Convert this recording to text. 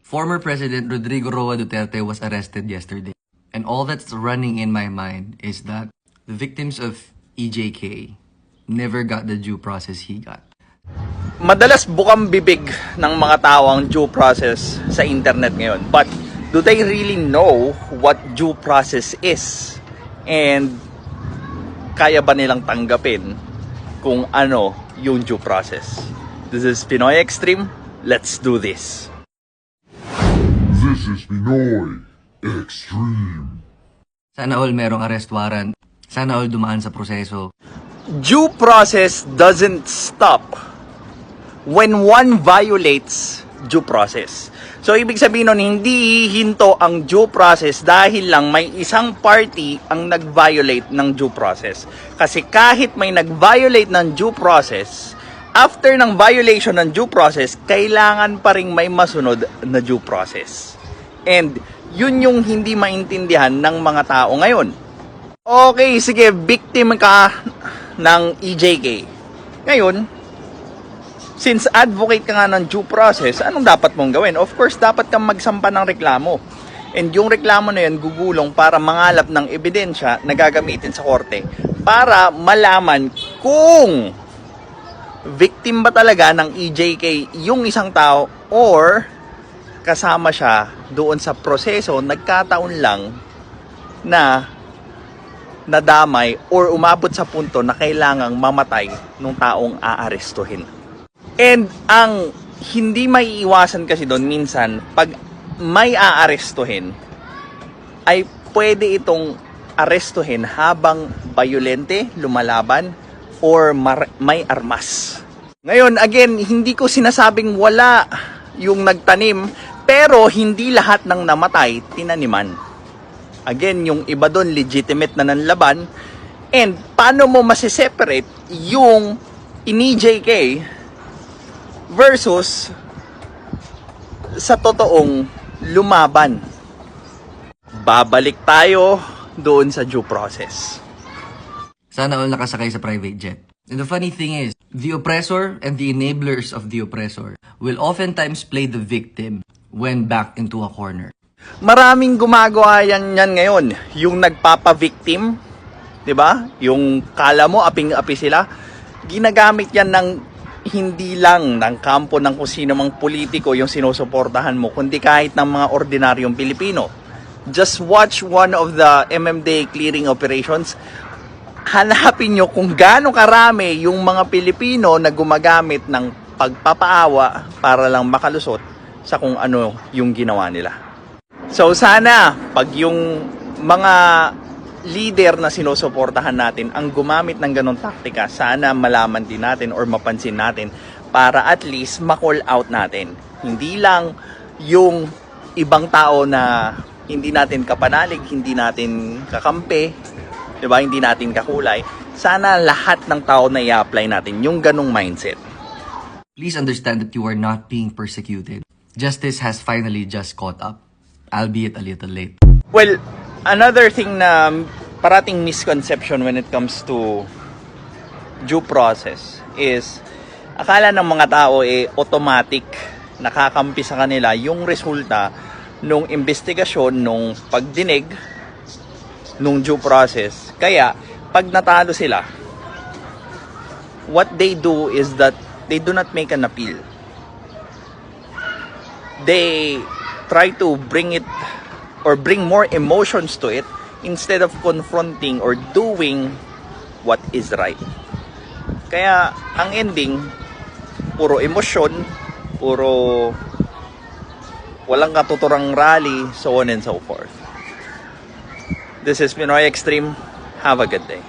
Former President Rodrigo Roa Duterte was arrested yesterday. And all that's running in my mind is that the victims of EJK never got the due process he got. Madalas bukang bibig ng mga tao ang due process sa internet ngayon. But do they really know what due process is? And kaya ba nilang tanggapin kung ano yung due process? This is Pinoy Extreme. Let's do this. This is Pinoy Extreme. Sana all merong arrest warrant. Sana all dumaan sa proseso. Due process doesn't stop when one violates due process. So, ibig sabihin nun, hindi hinto ang due process dahil lang may isang party ang nag-violate ng due process. Kasi kahit may nag-violate ng due process, after ng violation ng due process, kailangan pa ring may masunod na due process. And yun yung hindi maintindihan ng mga tao ngayon. Okay, sige, victim ka ng EJK. Ngayon, since advocate ka nga ng due process, anong dapat mong gawin? Of course, dapat kang magsampa ng reklamo. And yung reklamo na yun, gugulong para mangalap ng ebidensya na gagamitin sa korte para malaman kung victim ba talaga ng EJK yung isang tao or kasama siya doon sa proseso, nagkataon lang na nadamay or umabot sa punto na kailangang mamatay nung taong aarestuhin. And ang hindi maiiwasan kasi doon minsan, pag may aarestuhin, ay pwede itong arestuhin habang bayolente, lumalaban, or may armas. Ngayon, again, hindi ko sinasabing wala yung nagtanim, pero hindi lahat ng namatay, tinaniman. Again, yung iba doon, legitimate na nanlaban. And paano mo masiseparate yung in-EJK versus sa totoong lumaban? Babalik tayo doon sa due process. Sana all nakasakay sa private jet. And the funny thing is, the oppressor and the enablers of the oppressor will oftentimes play the victim when backed into a corner. Maraming gumagawa yan ngayon. Yung nagpapa-victim, 'di ba? Yung kala mo aping-api sila. Ginagamit yan ng hindi lang ng kampo ng kung sino mang politiko yung sinusuportahan mo, kundi kahit ng mga ordinaryong Pilipino. Just watch one of the MMDA clearing operations. Hanapin nyo kung gaano karami yung mga Pilipino na gumagamit ng pagpapaawa para lang makalusot sa kung ano yung ginawa nila. So sana, pag yung mga leader na sinusuportahan natin ang gumamit ng ganong taktika, sana malaman din natin or mapansin natin para at least ma-call out natin. Hindi lang yung ibang tao na hindi natin kapanalig, hindi natin kakampi, diba? Hindi natin kakulay. Sana lahat ng tao na i-apply natin yung ganong mindset. Please understand that you are not being persecuted. Justice has finally just caught up, albeit a little late. Well, another thing na parating misconception when it comes to due process is akala ng mga tao automatic nakakampi sa kanila yung resulta nung investigasyon, nung pagdinig, nung due process. Kaya, pag natalo sila, what they do is that they do not make an appeal. They try to bring it or bring more emotions to it instead of confronting or doing what is right. Kaya ang ending, puro emosyon, puro walang katuturang rally, so on and so forth. This is Pinoy Extreme. Have a good day.